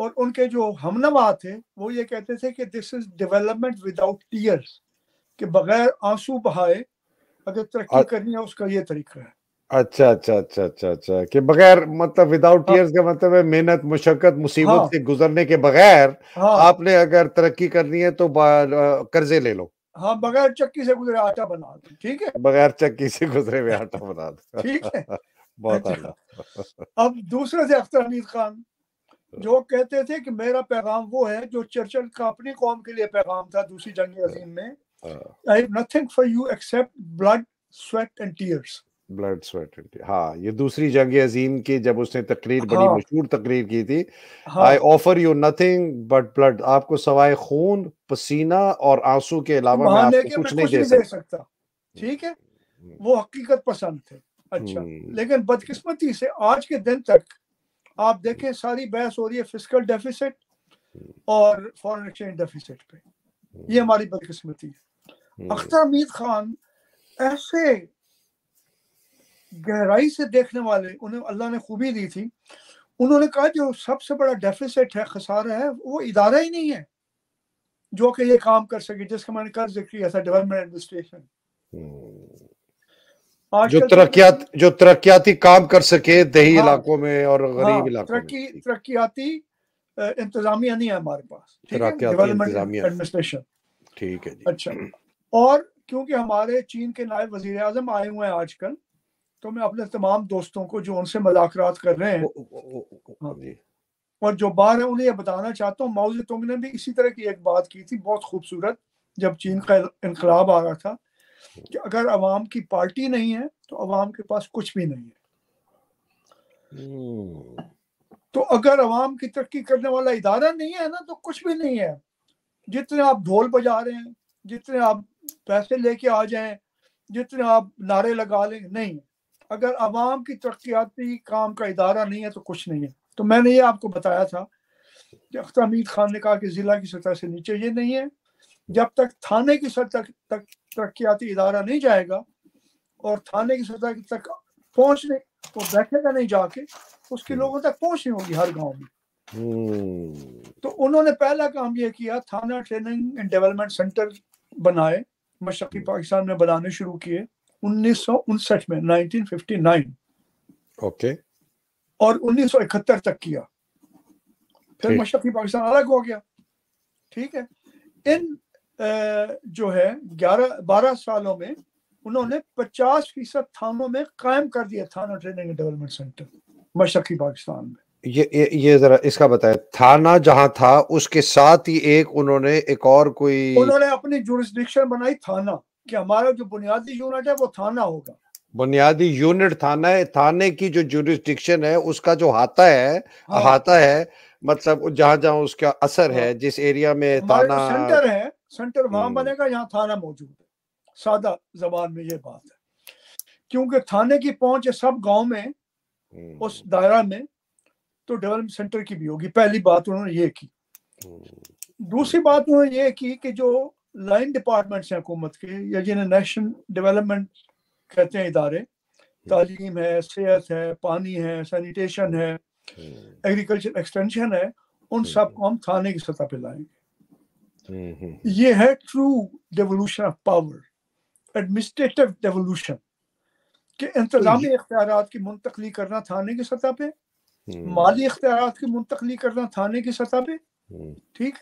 اور ان کے جو ہمنوا تھے وہ یہ کہتے تھے کہ دس از ڈیولپمنٹ وداؤٹ ٹیئرس، کہ بغیر آنسو بہائے اگر ترقی کرنی ہے اس کا یہ طریقہ ہے. اچھا اچھا اچھا اچھا اچھا کہ بغیر مطلب وداؤٹ ٹیئرز کا مطلب ہے محنت مشقت مصیبت سے گزرنے کے بغیر آپ نے اگر ترقی کرنی ہے تو قرضے لے لو. ہاں، بغیر چکی سے گزرے آٹا بنا دو. ٹھیک ہے، بغیر چکی سے گزرے ہوئے آٹا بنا دو. ٹھیک ہے. بہت اعلیٰ. اب دوسرے سے اختر حمید خان جو کہتے تھے کہ میرا پیغام وہ ہے جو چرچل کا اپنی قوم کے لیے پیغام تھا دوسری جنگ عظیم میں، I have nothing for you except blood, sweat and tears. Blood sweat. ہاں، یہ دوسری جنگ عظیم کی جب اس نے تقریر بڑی مشہور تقریر کی تھی، I offer you nothing but blood، آپ کو سوائے خون پسینہ اور آنسو کے علاوہ میں آپ کو کچھ نہیں دے سکتا. ٹھیک ہے، وہ حقیقت پسند تھے. اچھا، لیکن بدقسمتی سے آج کے دن تک آپ دیکھیں ساری بحث ہو رہی ہے فسکل ڈیفیسٹ اور فارن ایکسچینج ڈیفیسٹ پہ. یہ ہماری بدقسمتی ہے. اختر حمید خان ایسے گہرائی سے دیکھنے والے، انہیں اللہ نے خوبی دی تھی. انہوں نے کہا جو سب سے بڑا ڈیفیسٹ ہے، خسارہ ہے، وہ ادارہ ہی نہیں ہے جو کہ یہ کام کر سکے جس کا میں نے کل ذکر کیا تھا، ڈیولپمنٹ ایڈمنسٹریشن. جو ترقیاتی کام کر سکے دیہی علاقوں میں اور غریب علاقوں میں. ترقیاتی انتظامیہ نہیں ہے ہمارے پاس. ترقیاتی انتظامیہ. ٹھیک ہے جی. اچھا، اور کیونکہ ہمارے چین کے نائب وزیر اعظم آئے ہوئے ہیں آج کل، تو میں اپنے تمام دوستوں کو جو ان سے مذاکرات کر رہے ہیں اور جو باہر ہیں انہیں یہ بتانا چاہتا ہوں، ماؤ زے تونگ نے بھی اسی طرح کی ایک بات کی تھی بہت خوبصورت جب چین کا انقلاب آ رہا تھا، کہ اگر عوام کی پارٹی نہیں ہے تو عوام کے پاس کچھ بھی نہیں ہے. تو اگر عوام کی ترقی کرنے والا ادارہ نہیں ہے نا تو کچھ بھی نہیں ہے. جتنے آپ ڈھول بجا رہے ہیں، جتنے آپ پیسے لے کے آ جائیں، جتنے آپ نعرے لگا لیں، نہیں. اگر عوام کی ترقیاتی کام کا ادارہ نہیں ہے تو کچھ نہیں ہے. تو میں نے یہ آپ کو بتایا تھا کہ اختر حمید خان نے کہا کہ ضلع کی سطح سے نیچے یہ نہیں ہے. جب تک تھانے کی سطح تک ترقیاتی ادارہ نہیں جائے گا اور تھانے کی سطح تک پہنچنے تو بیٹھے گا نہیں جا کے، اس کے لوگوں تک پہنچ نہیں ہوگی ہر گاؤں میں. تو انہوں نے پہلا کام یہ کیا، تھانہ ٹریننگ اینڈ ڈیولپمنٹ سینٹر بنائے، مشرقی پاکستان میں بنانے شروع کیے 1959 میں 1959. اوکے. اور 1971 تک کیا. پھر مشرقی پاکستان الگ ہو گیا. ٹھیک ہے. ان جو ہے 12 سالوں میں انہوں نے 50% تھانوں میں قائم کر دیا تھانہ ٹریننگ اینڈ ڈیولپمنٹ سینٹر مشرقی پاکستان میں. یہ ذرا اس کا بتائیں، تھانہ جہاں تھا اس کے ساتھ ہی انہوں نے ایک اور انہوں نے اپنی جورسڈکشن بنائی تھانہ، کہ ہمارا جو بنیادی یونٹ ہے وہ تھانہ ہوگا. بنیادی یونٹ تھانہ ہے. تھانے کی جو جورسڈکشن ہے اس کا جو احاطہ ہے مطلب جہاں جہاں اس کا اثر ہے، جس ایریا میں تھانہ سینٹر ہے، سینٹر وہاں بنے گا یہاں تھانہ موجود ہے. سادہ زبان میں یہ بات ہے، کیونکہ تھانے کی پہنچ ہے سب گاؤں میں اس دائرہ میں، تو ڈیولپمنٹ سینٹر کی بھی ہوگی. پہلی بات انہوں نے یہ کی. دوسری بات انہوں نے یہ کی کہ جو لائن ڈپارٹمنٹس ہیں حکومت کے، یا جنہیں نیشنل ڈیولپمنٹ کہتے ہیں ادارے، تعلیم ہے، صحت ہے، پانی ہے، سینیٹیشن ہے، ایگریکلچر ایکسٹینشن ہے، ان سب کو ہم تھانے کی سطح پہ لائیں گے. یہ ہے true devolution of power, administrative devolution, کہ انتظامی اختیارات کی منتقلی کرنا تھانے کی سطح پہ، مالی اختیارات کی منتقلی کرنا تھانے کی سطح پہ، ٹھیک،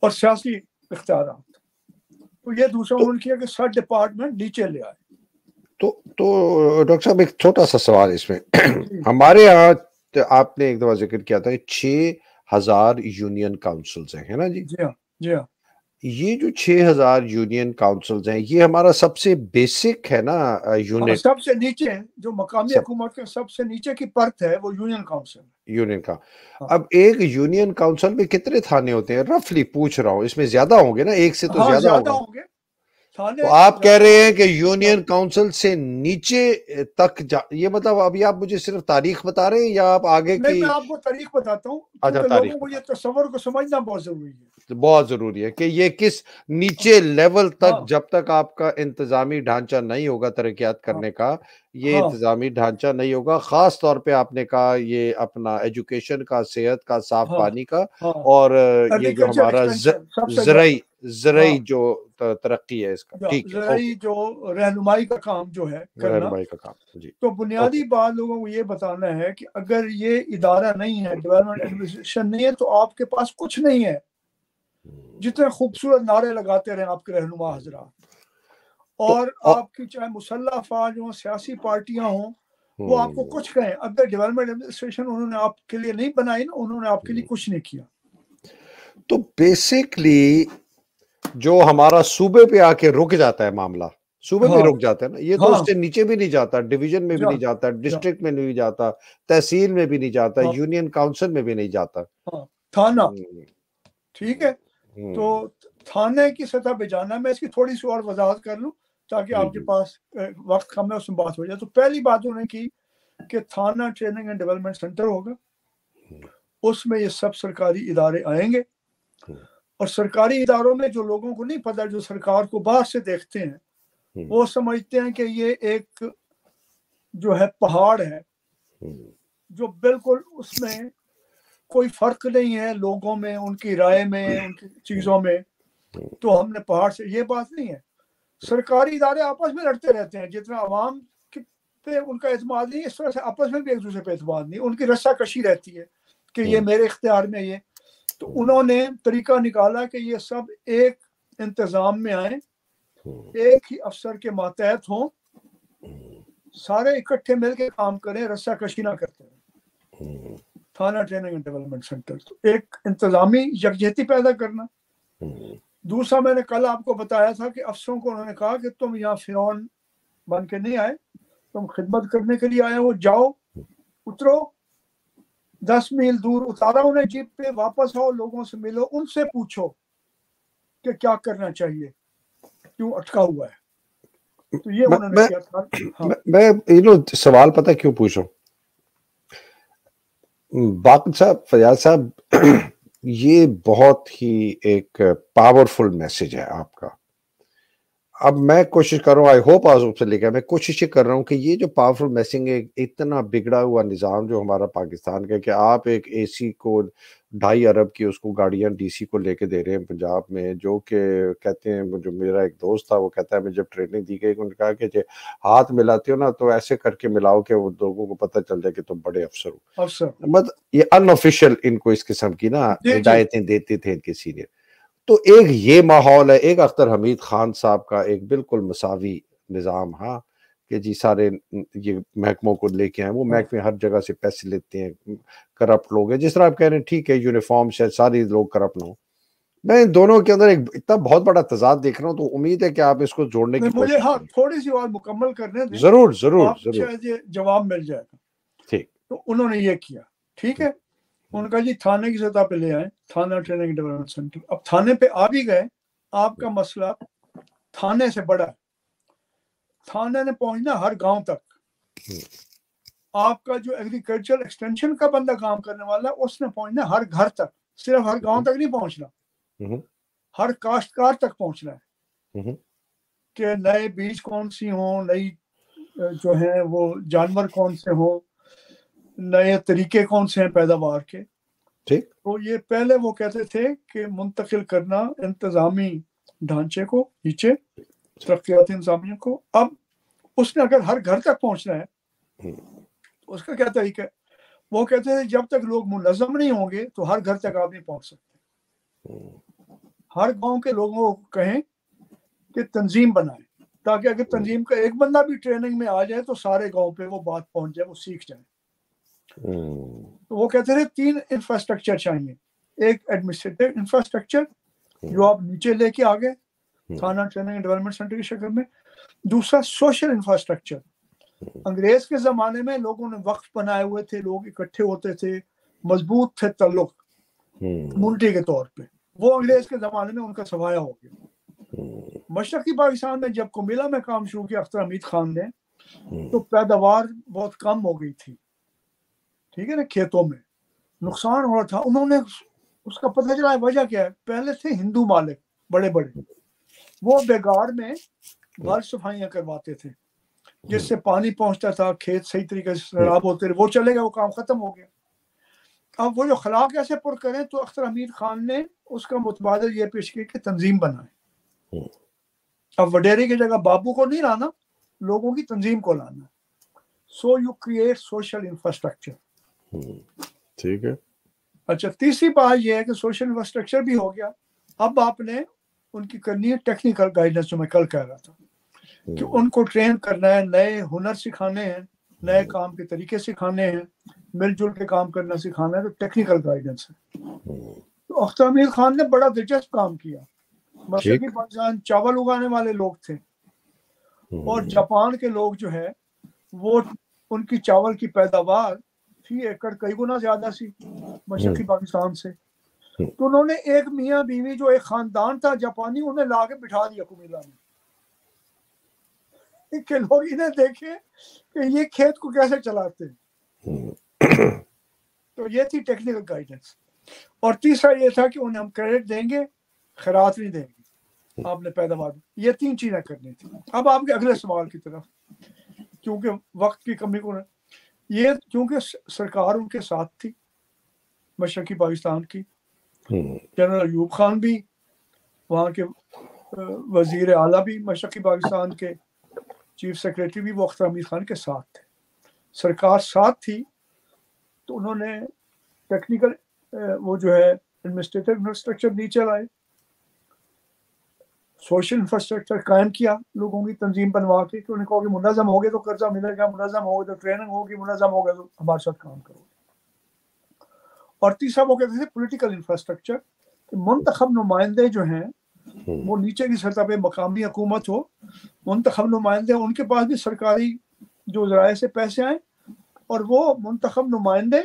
اور سیاسی اختیارات. تو یہ دوسرا انہوں نے کیا کہ 60 ڈپارٹمنٹ نیچے لے آئے. تو ڈاکٹر صاحب ایک چھوٹا سا سوال اس میں، ہمارے یہاں آپ نے ایک دفعہ ذکر کیا تھا 6000 یونین کاؤنسلز ہیں نا جی؟ جی ہاں، جی ہاں. یہ جو 6000 یونین کاؤنسلز ہیں یہ ہمارا سب سے بیسک ہے نا یونٹ؟ سب سے نیچے جو مقامی حکومت کے سب سے نیچے کی پرت ہے وہ یونین کاؤنسل. یونین کا. اب ایک یونین کاؤنسل میں کتنے تھانے ہوتے ہیں؟ رفلی پوچھ رہا ہوں، اس میں زیادہ ہوں گے نا، ایک سے تو زیادہ ہوں گے. تو آپ کہہ رہے ہیں کہ یونین کاؤنسل سے نیچے تک یہ مطلب ابھی آپ مجھے صرف تاریخ بتا رہے ہیں یا آپ آگے کی؟ میں آپ کو تاریخ بتاتا ہوں، کیونکہ لوگوں کو یہ تصور کو سمجھنا بہت ضروری ہے، بہت ضروری ہے کہ یہ کس نیچے لیول تک، جب تک آپ کا انتظامی ڈھانچہ نہیں ہوگا ترقیات کرنے کا، یہ انتظامی ڈھانچہ نہیں ہوگا، خاص طور پہ آپ نے کہا یہ اپنا ایجوکیشن کا، صحت کا، صاف پانی کا، اور یہ جو ہمارا زرعی جو ترقی ہے اس کا، زرعی جو رہنمائی کا کام جو ہے کرنا، رہنمائی کا کام، جی۔ تو بنیادی بات لوگوں کو یہ بتانا ہے کہ اگر یہ ادارہ نہیں ہے، ڈیولپمنٹ ایڈمنسٹریشن نہیں ہے، تو آپ کے پاس کچھ نہیں ہے، جتنے خوبصورت نعرے لگاتے رہے آپ کے رہنما حضرات، اور آپ کی چاہے مسلح افواج ہوں، سیاسی پارٹیاں ہوں، وہ آپ کو کچھ کہیں، اگر ڈیولپمنٹ ایڈمنسٹریشن انہوں نے آپ کے لیے نہیں بنائی نا، انہوں نے آپ کے لیے کچھ نہیں کیا۔ تو بیسکلی جو ہمارا صوبے پہ آ کے رک جاتا ہے معاملہ، صوبے پہ رک جاتا ہے نا، یہ تو اس سے نیچے بھی نہیں جاتا، ڈویژن میں بھی نہیں جاتا، ڈسٹرکٹ میں نہیں جاتا، تحصیل میں بھی نہیں جاتا، یونین کاؤنسل میں بھی نہیں جاتا، تھانہ، ٹھیک ہے؟ تو تھانے کی سطح پہ جانا، میں اس کی تھوڑی سی اور وضاحت کر لوں تاکہ آپ کے پاس وقت کم ہے، اس میں بات ہو جائے۔ تو پہلی بات انہوں نے کی کہ تھانہ ٹریننگ اینڈ ڈیولپمنٹ سینٹر ہوگا، اس میں یہ سب سرکاری ادارے آئیں گے، اور سرکاری اداروں میں جو لوگوں کو نہیں پتہ، جو سرکار کو باہر سے دیکھتے ہیں، وہ سمجھتے ہیں کہ یہ ایک جو ہے پہاڑ ہے، جو بالکل اس میں کوئی فرق نہیں ہے لوگوں میں، ان کی رائے میں، ان کی چیزوں میں، تو ہم نے پہاڑ سے، یہ بات نہیں ہے۔ سرکاری ادارے آپس میں لڑتے رہتے ہیں، جتنا عوام پہ ان کا اعتماد نہیں، اس طرح سے آپس میں بھی ایک دوسرے پہ اعتماد نہیں، ان کی رسا کشی رہتی ہے کہ یہ میرے اختیار میں، یہ تو انہوں نے طریقہ نکالا کہ یہ سب ایک انتظام میں آئیں، ایک ہی افسر کے ماتحت ہوں، سارے اکٹھے مل کے کام کریں، رسا کشی نہ کرتے ہیں۔ تھانہ ٹریننگ اینڈ ڈیولپمنٹ سینٹر، تو ایک انتظامی یکجہتی پیدا کرنا۔ دوسرا، میں نے کل آپ کو بتایا تھا کہ افسروں کو انہوں نے کہا کہ تم یہاں فرعون بن کے نہیں آئے، تم خدمت کرنے کے لیے آئے ہو، جاؤ، اترو، 10 میل دور اتارا انہیں جیپ پہ، واپس آؤ، لوگوں سے ملو، ان سے پوچھو کہ کیا کرنا چاہیے، کیوں اٹکا ہوا ہے۔ تو یہ انہوں نے کیا تھا۔ میں سوال پتہ کیوں پوچھوں، باقر صاحب، فیاض صاحب، یہ بہت ہی ایک پاورفل میسج ہے آپ کا۔ اب میں کوشش کر رہا ہوں، آئی ہوپ آپ سے لکھا، میں کوشش یہ کر رہا ہوں کہ یہ جو پاورفل میسنگ ہے، اتنا بگڑا ہوا نظام جو ہمارا پاکستان کا، کہ آپ ایک اے سی کو 2.5 ارب کی اس کو گاڑیاں ڈی سی کو لے کے دے رہے ہیں پنجاب میں، جو کہ کہتے ہیں، جو میرا ایک دوست تھا وہ کہتا ہے، میں جب ٹریننگ دی گئی، انہوں نے کہا کہ ہاتھ ملاتے ہو نا تو ایسے کر کے ملاؤ کہ وہ لوگوں کو پتہ چل جائے کہ تم بڑے افسر ہو۔ مطلب یہ ان آفیشیل ان کو اس قسم کی نا ہدایتیں دیتے تھے ان کے سینئر۔ تو ایک یہ ماحول ہے، ایک اختر حمید خان صاحب کا ایک بالکل مساوی نظام، ہاں، کہ جی سارے یہ محکموں کو لے کے آئے، وہ محکمے ہر جگہ سے پیسے لیتے ہیں، کرپٹ لوگ ہیں، جس طرح آپ کہہ رہے ہیں، ٹھیک ہے، یونیفارم سے سارے لوگ کرپٹ نہ ہوں۔ میں ان دونوں کے اندر ایک اتنا بہت بڑا تضاد دیکھ رہا ہوں، تو امید ہے کہ آپ اس کو جوڑنے کی مجھے تھوڑی سی بات مکمل کرنے دیں، ضرور ضرور آپ شاید یہ جواب مل جائے گا۔ ٹھیک، تو انہوں نے یہ کیا، ٹھیک ہے، ان کا جی تھانے کی سطح پہ لے آئے، تھانہ ٹریننگ ڈیولپمنٹ سینٹر۔ اب تھانے پہ آ بھی گئے، آپ کا مسئلہ تھانے سے بڑا ہے، تھانے نے پہنچنا ہر گاؤں تک۔ آپ کا جو ایگریکلچر ایکسٹینشن کا بندہ کام کرنے والا ہے، اس نے پہنچنا ہر گھر تک، صرف ہر گاؤں تک نہیں پہنچنا، ہر کاشتکار تک پہنچنا ہے کہ نئے بیج کون سی ہوں، نئی جو ہیں وہ جانور کون سے ہوں، نئے طریقے کون سے ہیں پیداوار کے۔ تو یہ پہلے وہ کہتے تھے کہ منتقل کرنا انتظامی ڈھانچے کو نیچے، ترقیاتی انتظامیہ کو۔ اب اس نے اگر ہر گھر تک پہنچنا ہے، اس کا کیا طریقہ ہے؟ وہ کہتے ہیں جب تک لوگ منظم نہیں ہوں گے تو ہر گھر تک آپ نہیں پہنچ سکتے۔ ہر گاؤں کے لوگوں کو کہیں کہ تنظیم بنائیں، تاکہ اگر تنظیم کا ایک بندہ بھی ٹریننگ میں آ جائے تو سارے گاؤں پہ وہ بات پہنچ جائے، وہ سیکھ جائیں۔ تو وہ کہتے ہیں 3 انفراسٹرکچر چاہیے، ایک ایڈمنسٹریٹو انفراسٹرکچر جو آپ نیچے لے کے آگے تھانہ ٹریننگ ڈیولپمنٹ سینٹر کی شکل میں، دوسرا سوشل انفراسٹرکچر۔ انگریز کے زمانے میں لوگوں نے وقف بنائے ہوئے تھے، لوگ اکٹھے ہوتے تھے، مضبوط تھے تعلق کمیونٹی کے طور پہ، وہ انگریز کے زمانے میں ان کا سفایا ہو گیا۔ مشرقی پاکستان میں جب کومیلا میں کام شروع کیا اختر حمید خان نے تو پیداوار بہت کم ہو گئی تھی، ٹھیک ہے نا، کھیتوں میں نقصان ہو رہا تھا. انہوں نے اس کا پتہ چلا وجہ کیا ہے. پہلے تھے ہندو مالک بڑے بڑے، وہ بیگار میں بھر صفائیاں کرواتے تھے جس سے پانی پہنچتا تھا، کھیت صحیح طریقے سے خراب ہوتے رہے، وہ چلے گا، وہ کام ختم ہو گیا. اب وہ جو خلا کیسے پر کریں، تو اختر حمید خان نے اس کا متبادل یہ پیش کیا کہ تنظیم بنائے. اب وڈیری کی جگہ بابو کو نہیں لانا، لوگوں کی تنظیم کو لانا. So you create social infrastructure. ٹھیک ہے. اچھا، تیسری بات یہ ہے کہ سوشل انفراسٹرکچر بھی ہو گیا. اب آپ نے ان کی کرنی ہے ٹیکنیکل گائیڈنس، جو میں کل کہہ رہا تھا کہ ان کو ٹرین کرنا ہے، نئے ہنر سکھانے ہیں، نئے کام کے طریقے سکھانے ہیں، مل جل کے کام کرنا سکھانا ہے. تو ٹیکنیکل گائیڈنس ہے. تو اختر حمید خان نے بڑا دلچسپ کام کیا. مشرقی پاکستان چاول اگانے والے لوگ تھے، اور جاپان کے لوگ جو ہے وہ ان کی چاول کی پیداوار فی ایکڑ کئی گنا زیادہ سی مشرقی پاکستان سے. تو انہوں نے ایک میاں بیوی جو ایک خاندان تھا جاپانی، انہیں لا کے بٹھا دیا کومیلا میں کہ لوگ انہیں دیکھیں کہ یہ کھیت کو کیسے چلاتے ہیں. تو یہ تھی ٹیکنیکل گائیڈنس. اور تیسرا یہ تھا کہ انہیں ہم کریڈٹ دیں گے، خیرات نہیں دیں گے، آپ نے پیداوار. یہ تین چیزیں کرنی تھی. اب آپ کے اگلے سوال کی طرف، کیونکہ وقت کی کمی کو یہ، کیونکہ سرکار ان کے ساتھ تھی مشرقی پاکستان کی. جنرل ایوب خان بھی، وہاں کے وزیر اعلیٰ بھی مشرقی پاکستان کے چیف سیکریٹری بھی وہ اختر حمید خان کے ساتھ تھے. سرکار ساتھ تھی تو انہوں نے ٹیکنیکل وہ جو ہے ایڈمنسٹریٹو انفراسٹرکچر نیچے لائے، سوشل انفراسٹرکچر قائم کیا، لوگوں کی تنظیم بنوا کے کہ انہیں کہو کہ منظم ہوگے تو قرضہ ملے گا، منظم ہوگے تو ٹریننگ ہوگی، منظم ہوگا تو ہمارے ساتھ کام کرو گے. اور تیسرا وہ کہتے تھے پولیٹیکل انفراسٹرکچر، کہ منتخب نمائندے جو ہیں وہ نیچے کی سطح پہ مقامی حکومت ہو، منتخب نمائندے ان کے پاس بھی سرکاری جو ذرائع سے پیسے آئیں، اور وہ منتخب نمائندے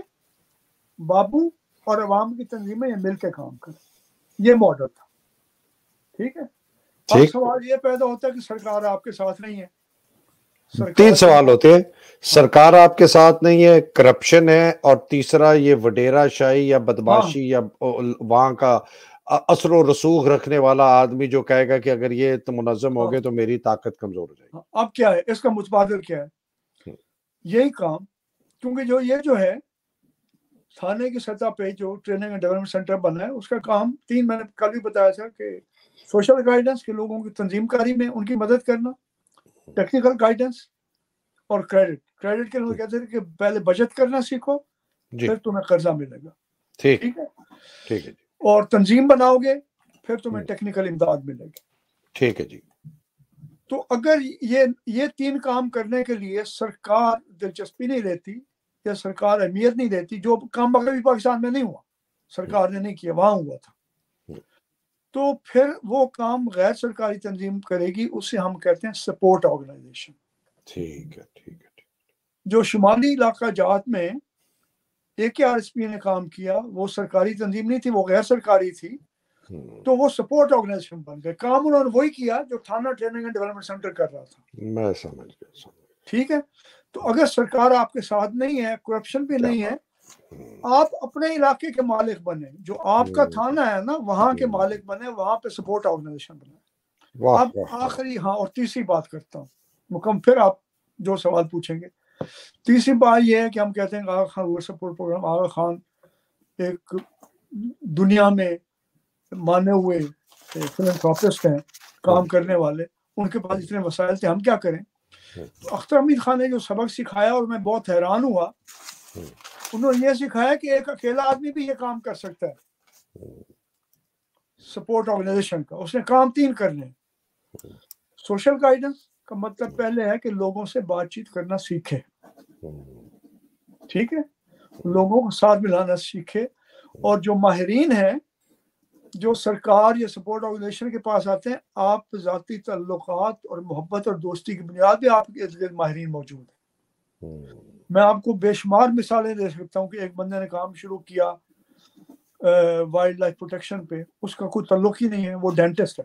بابو اور عوام کی تنظیمیں مل کے کام کریں. یہ ماڈل تھا. ٹھیک ہے. اب سوال یہ پیدا ہوتا ہے کہ سرکار آپ کے ساتھ نہیں ہے. تین سوال ہوتے ہیں. سرکار آپ کے ساتھ نہیں ہے، کرپشن ہے، اور تیسرا یہ وڈیرا شاہی یا بدماشی یا وہاں کا اثر و رسوخ رکھنے والا آدمی جو کہے گا کہ اگر یہ منظم ہو گئے تو میری طاقت کمزور ہو جائے گی. اب کیا ہے اس کا متبادل کیا ہے؟ یہی کام، کیونکہ یہ جو ہے تھانے کی سطح پہ جو ٹریننگ اینڈ ڈیولپمنٹ سینٹر بنا ہے، اس کا کام تین، میں نے کل بھی بتایا تھا کہ سوشل گائیڈنس کے لوگوں کی تنظیم کاری میں ان کی مدد کرنا، ٹیکنیکل گائیڈنس، اور کریڈٹ کے لوگ کہتے ہیں کہ پہلے بجٹ کرنا سیکھو، پھر تمہیں قرضہ ملے گا. ٹھیک ہے. اور تنظیم بناؤ گے، پھر تمہیں ٹیکنیکل امداد ملے گی. ٹھیک ہے جی. تو اگر یہ تین کام کرنے کے لیے سرکار دلچسپی نہیں لیتی یا سرکار اہمیت نہیں دیتی، جو کام مغربی پاکستان میں نہیں ہوا، سرکار نے نہیں کیا، وہاں ہوا تھا، تو پھر وہ کام غیر سرکاری تنظیم کرے گی. اسے ہم کہتے ہیں سپورٹ آرگنائزیشن. ٹھیک ہے. جو شمالی علاقہ جات میں AKRSP نے کام کیا، وہ سرکاری تنظیم نہیں تھی، وہ غیر سرکاری تھی، تو وہ سپورٹ آرگنائزیشن بن گئے. کام انہوں نے وہی کیا جو تھانہ ٹریننگ اینڈ ڈیولپمنٹ سینٹر کر رہا تھا. میں سمجھ گیا. ٹھیک ہے. تو اگر سرکار آپ کے ساتھ نہیں ہے، کرپشن بھی نہیں ہے، آپ اپنے علاقے کے مالک بنے، جو آپ کا تھانہ ہے نا وہاں کے مالک بنے، وہاں پہ سپورٹ آرگنائزیشن بنے. اب آخری اور تیسری بات کرتا ہوں، مکمل پھر آپ جو سوال پوچھیں گے. تیسری بات یہ ہے کہ ہم کہتے ہیں آغا خان رول سپورٹ پروگرام. آغا خان ایک دنیا میں مانے ہوئے فلنتھراپسٹ ہیں، کام کرنے والے، ان کے پاس اتنے وسائل تھے، ہم کیا کریں؟ تو اختر حمید خان نے جو سبق سکھایا، اور میں بہت حیران ہوا، انہوں نے یہ سکھایا کہ ایک اکیلا آدمی بھی یہ کام کر سکتا ہے سپورٹ آرگنائزیشن کا. اس نے کام تین کرنے. سوشل گائیڈنس کا مطلب پہلے ہے کہ لوگوں سے بات چیت کرنا سیکھے. ٹھیک ہے. لوگوں کو ساتھ ملانا سیکھے، اور جو ماہرین ہیں جو سرکار یا سپورٹ آرگنائزیشن کے پاس آتے ہیں، آپ ذاتی تعلقات اور محبت اور دوستی کی بنیاد پہ آپ کے ارد گرد ماہرین موجود ہیں. میں آپ کو بے شمار مثالیں دے سکتا ہوں کہ ایک بندے نے کام شروع کیا وائلڈ لائف پروٹیکشن پہ، اس کا کوئی تعلق ہی نہیں ہے، وہ ڈینٹسٹ ہے،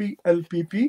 PLPP।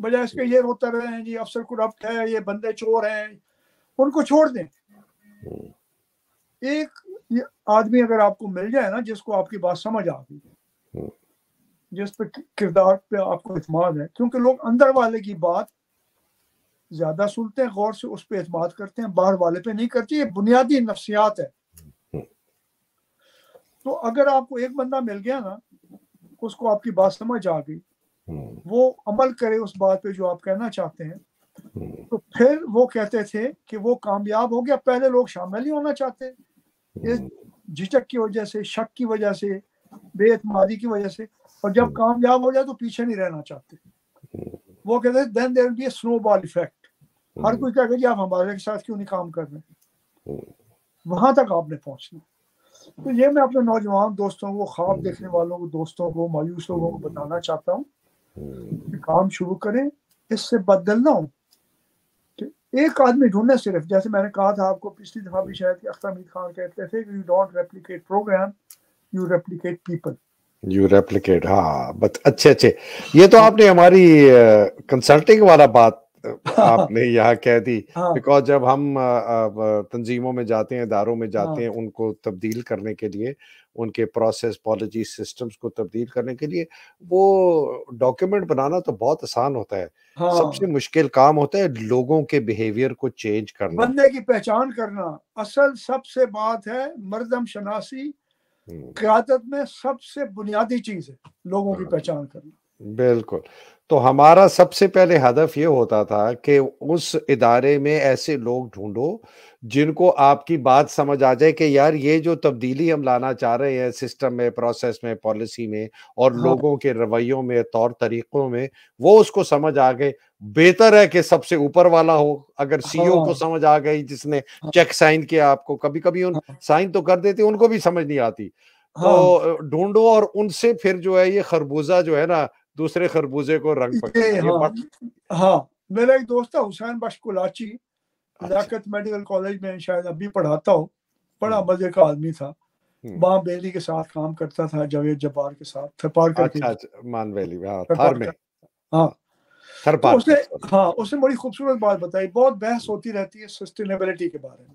بجائے اس کے یہ روتے رہے ہیں جی افسر کرپٹ ہے, یہ بندے چور ہیں, ان کو چھوڑ دیں. ایک آدمی اگر آپ کو مل جائے نا جس کو آپ کی بات سمجھ آ گئی, جس پہ کردار پہ آپ کو اعتماد ہے, کیونکہ لوگ اندر والے کی بات زیادہ سنتے ہیں, غور سے اس پہ اعتماد کرتے ہیں, باہر والے پہ نہیں کرتے. یہ بنیادی نفسیات ہے. تو اگر آپ کو ایک بندہ مل گیا نا, اس کو آپ کی بات سمجھ آ گئی, وہ عمل کرے اس بات پہ جو آپ کہنا چاہتے ہیں, تو پھر وہ کہتے تھے کہ وہ کامیاب ہو گیا. پہلے لوگ شامل نہیں ہونا چاہتے, اس جھجک کی وجہ سے, شک کی وجہ سے, بے اعتمادی کی وجہ سے, اور جب کامیاب ہو جائے تو پیچھے نہیں رہنا چاہتے. وہ کہتے ہیں دین دیر ول بی اے سنو بال ایفیکٹ. ہر کوئی کہے گا جی آپ ہمارے ساتھ کیوں نہیں کام کر رہے. وہاں تک آپ نے پہنچنا. تو یہ میں اپنے نوجوان دوستوں کو, خواب دیکھنے والوں کو, دوستوں کو, مایوس لوگوں کو بتانا چاہتا ہوں کہ کام شروع کریں, اس سے بدل نہ ہو. کہ ایک آدمی ڈھونڈنے صرف, جیسے میں نے کہا تھا آپ کو پچھلی دفعہ بھی شاید, اختر حمید خان کہتے تھے کہ you don't replicate program, you replicate people. You replicate. ہاں بس اچھے یہ تو آپ نے ہماری کنسلٹنگ والا بات آپ نے یہاں کہہ دی. بیکاز جب ہم تنظیموں میں جاتے ہیں, اداروں میں جاتے ہیں, ان کو تبدیل کرنے کے لیے, ان کے پروسیس, پالیسی, سسٹمز کو تبدیل کرنے کے لیے, وہ ڈاکیومنٹ بنانا تو بہت آسان ہوتا ہے. سب سے مشکل کام ہوتا ہے لوگوں کے بیہیویئر کو چینج کرنا, بندے کی پہچان کرنا. اصل سب سے بات ہے مردم شناسی. قیادت میں سب سے بنیادی چیز ہے لوگوں کی پہچان کرنا. بالکل. تو ہمارا سب سے پہلے ہدف یہ ہوتا تھا کہ اس ادارے میں ایسے لوگ ڈھونڈو جن کو آپ کی بات سمجھ آ جائے کہ یار یہ جو تبدیلی ہم لانا چاہ رہے ہیں سسٹم میں, پروسیس میں, پالیسی میں, اور لوگوں کے رویوں میں, طور طریقوں میں, وہ اس کو سمجھ آ گئے. بہتر ہے کہ سب سے اوپر والا ہو. اگر سی او کو سمجھ آ گئی, جس نے چیک سائن کیا, آپ کو کبھی کبھی ان سائن تو کر دیتے, ان کو بھی سمجھ نہیں آتی, تو ڈھونڈو اور ان سے پھر جو ہے یہ خربوزہ جو ہے نا دوسرے خربوزے کو رنگ پکڑنا. ہاں میرا ایک دوست ہے حسین بخش کولاچی, لیاقت میڈیکل کالج میں شاید ابھی پڑھاتا ہو, بڑا مزے کا آدمی تھا. ماں بیلی کے ساتھ کام کرتا تھا, جاوید جبار کے ساتھ, تھپار کر کے. مان ویلی تھر میں. ہاں تو اس نے بڑی خوبصورت بات بتائی. بہت بحث ہوتی رہتی ہے سسٹینیبلٹی کے بارے میں,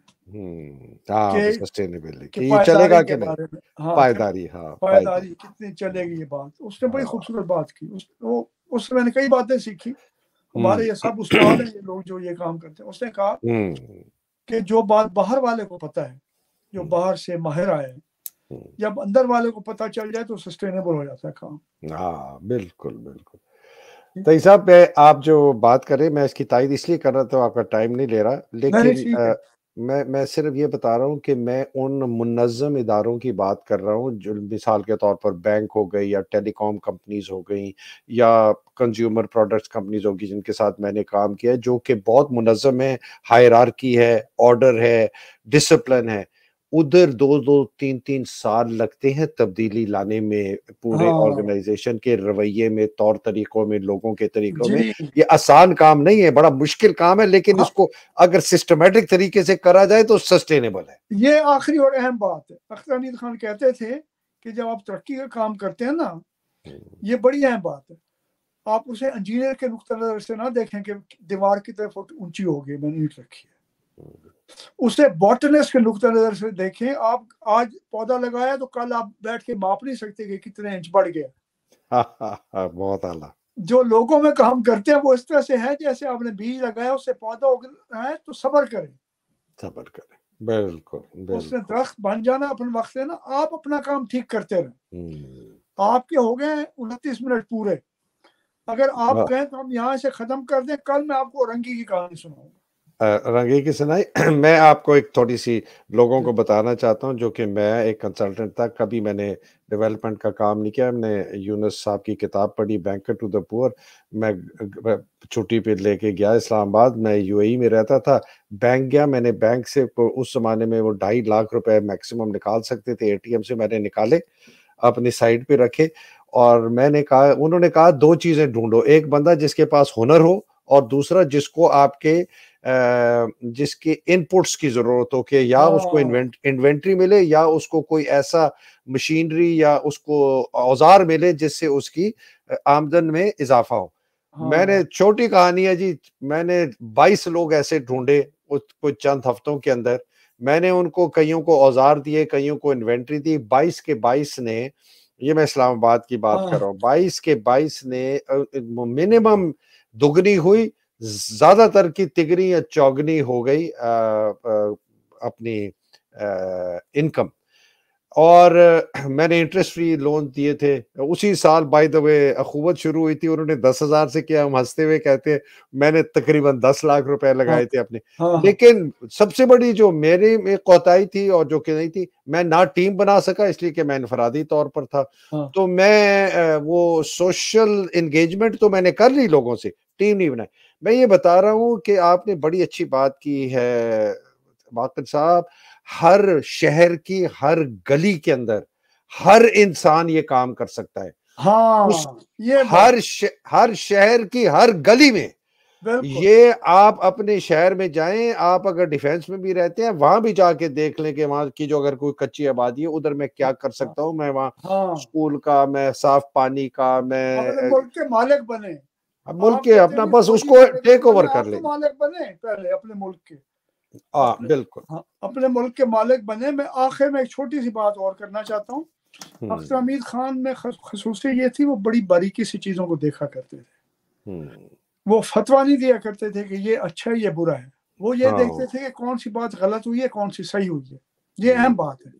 کہ چلے گا کہ نہیں, پائیداری. پائیداری کتنی چلے گی یہ بات. اس نے بڑی خوبصورت بات کی. اس سے میں نے کئی باتیں سیکھی. ہمارے یہ سب استاد ہیں, یہ لوگ جو یہ کام کرتے ہیں. اس نے کہا کہ جو بات باہر والے کو پتہ ہے, جو باہر سے ماہر آئے, جب اندر والے کو پتہ چل جائے تو سسٹینیبل ہو جاتا ہے کام. ہاں بالکل بالکل. طیب صاحب آپ جو بات کریں, میں اس کی تائید اس لیے کر رہا تھا, آپ کا ٹائم نہیں لے رہا, لیکن میں صرف یہ بتا رہا ہوں کہ میں ان منظم اداروں کی بات کر رہا ہوں جو مثال کے طور پر بینک ہو گئی, یا ٹیلی کام کمپنیز ہو گئیں, یا کنزیومر پروڈکٹس کمپنیز ہوگی, جن کے ساتھ میں نے کام کیا ہے, جو کہ بہت منظم ہے, ہائرارکی ہے, آرڈر ہے, ڈسپلن ہے. ادھر 2-3 سال لگتے ہیں تبدیلی لانے میں, پورے آرگنائزیشن کے رویے میں, طور طریقوں میں, لوگوں کے طریقوں میں. یہ آسان کام نہیں ہے, بڑا مشکل کام ہے, لیکن اس کو اگر سسٹمیٹک طریقے سے کرا جائے تو سسٹینیبل ہے. یہ آخری اور اہم بات ہے. اختر حمید خان کہتے تھے کہ جب آپ ترقی کا کام کرتے ہیں نا, یہ بڑی اہم بات ہے, آپ اسے انجینئر کے نقطہ نظر سے نہ دیکھیں کہ دیوار کی طرف اونچی ہوگی, میں نے اینٹ رکھی ہے. اسے باٹنسٹ کے نقطہ نظر سے دیکھیں. آپ آج پودا لگایا تو کل آپ بیٹھ کے ماپ نہیں سکتے کہ کتنے انچ بڑھ گیا. بہت اعلیٰ. جو لوگوں میں کام کرتے ہیں وہ اس طرح سے ہے جیسے آپ نے بیج لگایا, اس سے پودا اگ رہا ہے تو صبر کریں. بالکل. اس نے درخت بن جانا اپنے وقت ہے نا. آپ اپنا کام ٹھیک کرتے رہیں. آپ کے ہو گئے 29 منٹ پورے. اگر آپ کہیں تو ہم یہاں سے ختم کر دیں, کل میں آپ کو رنگی کی کہانی سناؤں گا. رنگی کی سنائی. میں آپ کو ایک تھوڑی سی لوگوں کو بتانا چاہتا ہوں, جو کہ میں ایک کنسلٹنٹ تھا, کبھی میں نے ڈیولپمنٹ کا کام نہیں کیا. میں نے یونس صاحب کی کتاب پڑھی, بینکر ٹو دا پور. میں چھٹی پہ لے کے گیا اسلام آباد, میں یو اے ای میں رہتا تھا. بینک گیا, میں نے بینک سے اس زمانے میں وہ 2.5 لاکھ روپے میکسیمم نکال سکتے تھے, اے ٹی ایم سے میں نے نکالے, اپنی سائڈ پہ رکھے, اور میں نے کہا, انہوں نے کہا 2 چیزیں ڈھونڈو, ایک بندہ جس کے پاس ہنر ہو, اور دوسرا جس کو آپ کے جس کے ان پٹس کی ضرورت ہو, کہ یا اس کو انوینٹری ملے, یا اس کو کوئی ایسا مشینری یا اس کو اوزار ملے جس سے اس کی آمدن میں اضافہ ہو. میں نے چھوٹی کہانی ہے جی، میں نے 22 لوگ ایسے ڈھونڈے کچھ چند ہفتوں کے اندر. میں نے ان کو کئیوں کو اوزار دیے، کئیوں کو انوینٹری دی. 22 کے 22 نے، یہ میں اسلام آباد کی بات کر رہا ہوں، 22 کے 22 نے منیمم دگنی ہوئی، زیادہ تر کی تگنی یا چوگنی ہو گئی اپنی انکم. اور میں نے انٹرسٹ فری لون دیے تھے اسی سال. بائی دا وے اخوت شروع ہوئی تھی، انہوں نے 10,000 سے کیا. ہم ہنستے ہوئے کہتے ہیں میں نے تقریباً 10 لاکھ روپے لگائے تھے اپنے. لیکن سب سے بڑی جو میری میں کوتاہی تھی اور جو کہ نہیں تھی، میں نہ ٹیم بنا سکا اس لیے کہ میں انفرادی طور پر تھا. تو میں وہ سوشل انگیجمنٹ تو میں نے کر لی لوگوں سے، ٹیم نہیں بنائی. میں یہ بتا رہا ہوں کہ آپ نے بڑی اچھی بات کی ہے باقر صاحب. ہر شہر کی ہر گلی کے اندر ہر انسان یہ کام کر سکتا ہے. ہر شہر کی ہر گلی میں یہ آپ اپنے شہر میں جائیں. آپ اگر ڈیفینس میں بھی رہتے ہیں وہاں بھی جا کے دیکھ لیں کہ وہاں کی جو اگر کوئی کچی آبادی ہے ادھر میں کیا کر سکتا ہوں. میں وہاں اسکول کا، میں صاف پانی کا، میں ملک کے مالک بنے، ملک کے اپنا بس اس کو ٹیک اوور کر لیں. مالک بنے پہلے اپنے ملک کے. بالکل اپنے ملک کے مالک بنے. میں آخر میں ایک چھوٹی سی بات اور کرنا چاہتا ہوں. اختر حمید خان میں خصوصیت یہ تھی، وہ بڑی باریکی سے چیزوں کو دیکھا کرتے تھے. وہ فتویٰ نہیں دیا کرتے تھے کہ یہ اچھا ہے یہ برا ہے. وہ یہ دیکھتے تھے کہ کون سی بات غلط ہوئی ہے، کون سی صحیح ہوئی ہے. یہ اہم بات ہے،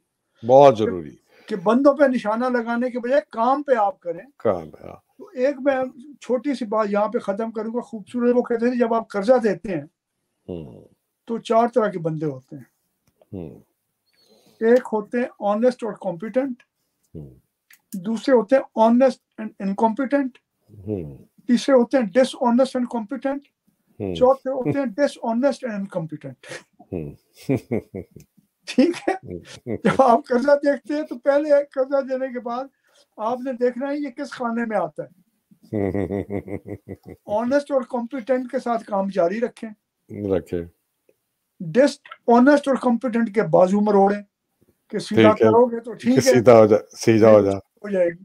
بہت ضروری کہ بندوں پہ نشانہ لگانے کے بجائے کام پہ آپ کریں. تو ایک میں چھوٹی سی بات یہاں پہ ختم کروں گا خوبصورت. وہ کہتے تھے جب آپ قرضہ دیتے ہیں تو 4 طرح کے بندے ہوتے ہیں. ایک ہوتے ہیں آنیسٹ اور کمپیٹنٹ، دوسرے ہوتے ہیں آنیسٹ اینڈ انکمپیٹنٹ، تیسرے ہوتے ہیں ڈس آنیسٹ اینڈ کمپیٹنٹ، چوتھے ہوتے ہیں ڈس آنیسٹ اینڈ انکمپیٹنٹ. ٹھیک ہے. جب آپ قرضہ دیکھتے ہیں تو پہلے قرضہ دینے کے بعد آپ نے دیکھنا ہے یہ کس خانے میں آتا ہے. آنیسٹ اور کمپیٹنٹ کے ساتھ کام جاری رکھیں. ڈس آنیسٹ اور کمپیٹنٹ کے بازو مروڑیں کہ سیدھا کرو گے تو ٹھیک ہے، سیدھا ہو جائے گی.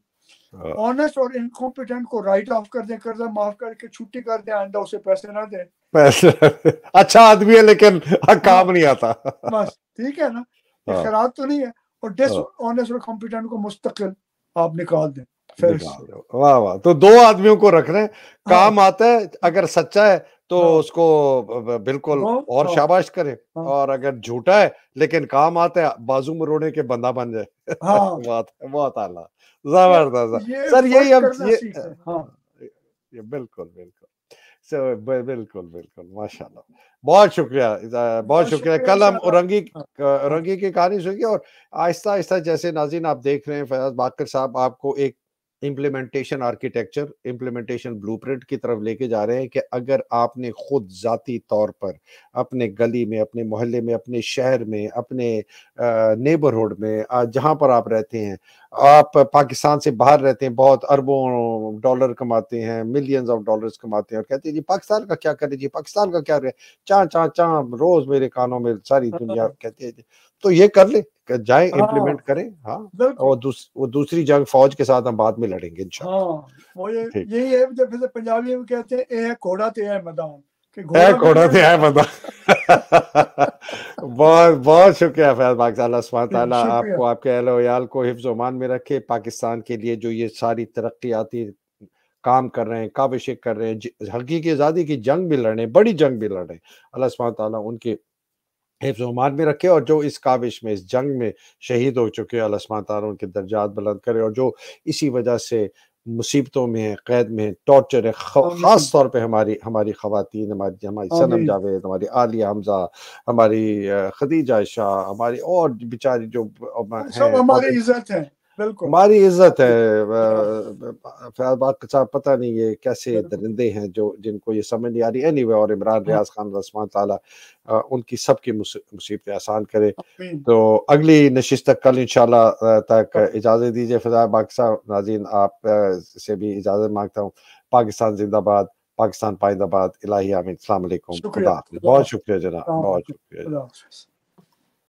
آنیسٹ اور انکمپیٹنٹ کو رائٹ آف کر دیں، قرضہ معاف کر کے چھٹی کر دیں، آئندہ اسے پیسے نہ دیں. اچھا آدمی ہے لیکن کام نہیں آتا. بس ٹھیک ہے نا، یہ خیرات تو نہیں ہے. اور ڈس آنیسٹ اور کمپیٹنٹ کو مستقل آپ نکال دیں. واہ واہ. تو 2 آدمیوں کو رکھ رہے ہیں، کام آتا ہے اگر سچا ہے تو اس کو بالکل اور شاباش کرے، اور اگر جھوٹا ہے لیکن کام آتا ہے بازو مروڑے کے بندہ بن جائے. بہت اعلیٰ، زبردست سر. یہی بالکل بالکل ماشاء اللہ. بہت شکریہ، بہت شکریہ. کل ہم اورنگی کی کہانی سنی اور آہستہ آہستہ جیسے ناظرین آپ دیکھ رہے ہیں فیاض باقر صاحب آپ کو ایک implementation architecture, implementation blue print کی طرف لے کے جا رہے ہیں کہ اگر آپ نے خود ذاتی طور پر اپنے گلی میں، اپنے محلے میں، اپنے شہر میں، اپنے نیبرہڈ میں، جہاں پر آپ رہتے ہیں، آپ پاکستان سے باہر رہتے ہیں، بہت اربوں ڈالر کماتے ہیں، ملینز آف ڈالرز کماتے ہیں، اور کہتے ہیں جی پاکستان کا کیا کرے، جی پاکستان کا کیا رہے، چاں روز میرے کانوں میں ساری دنیا کہتی ہے. تو یہ کر لیں، جائیں امپلیمنٹ کریں. ہاں، اور وہ دوسری جنگ فوج کے ساتھ ہم بعد میں لڑیں گے انشاءاللہ. وہ یہی ہے جیسے پنجابی میں کہتے ہیں اے گھوڑا تے ہے میدان، گھوڑا تے ہے میدان. بہت شکریہ فیاض باقر صاحب. اللہ سبحانہ تعالیٰ آپ کو، آپ کے اہل و عیال کو حفظ و امان میں رکھے. پاکستان کے لیے جو یہ ساری ترقیاتی کام کر رہے ہیں، کاوشیں کر رہے ہیں، حقیقی آزادی کی جنگ بھی لڑ رہے ہیں، بڑی جنگ بھی لڑ رہے ہیں، اللہ سبحانہ تعالیٰ ان کے حفظ و امان میں رکھے. اور جو اس کاوش میں، اس جنگ میں شہید ہو چکے، اللہ سبحانہ تعالیٰ ان کے درجات بلند کرے. اور جو اسی وجہ سے مصیبتوں میں ہیں، قید میں ہیں، ٹارچر ہے، خاص طور پہ ہماری خواتین، ہماری صنم جاوید، ہماری عالیہ حمزہ، ہماری خدیجہ عائشہ، ہماری اور بیچاری جو سب ہماری عزت ہے. ہماری عزت ہے. فیاض باقر صاحب پتہ نہیں یہ کیسے درندے ہیں جو جن کو یہ سمجھ نہیں آ رہی. اینی وے، اور عمران ریاض خان اللہ سبحانہ تعالیٰ ان کی سب کی مصیبتیں آسان کرے. تو اگلی نشست تک کل انشاءاللہ تک اجازت دیجیے. فیاض باقر صاحب، ناظرین آپ سے بھی اجازت مانگتا ہوں. پاکستان زندہ باد، پاکستان پائندہ باد. الہی آمین. السلام علیکم. خدا حافظ. بہت شکریہ جناب، بہت شکریہ.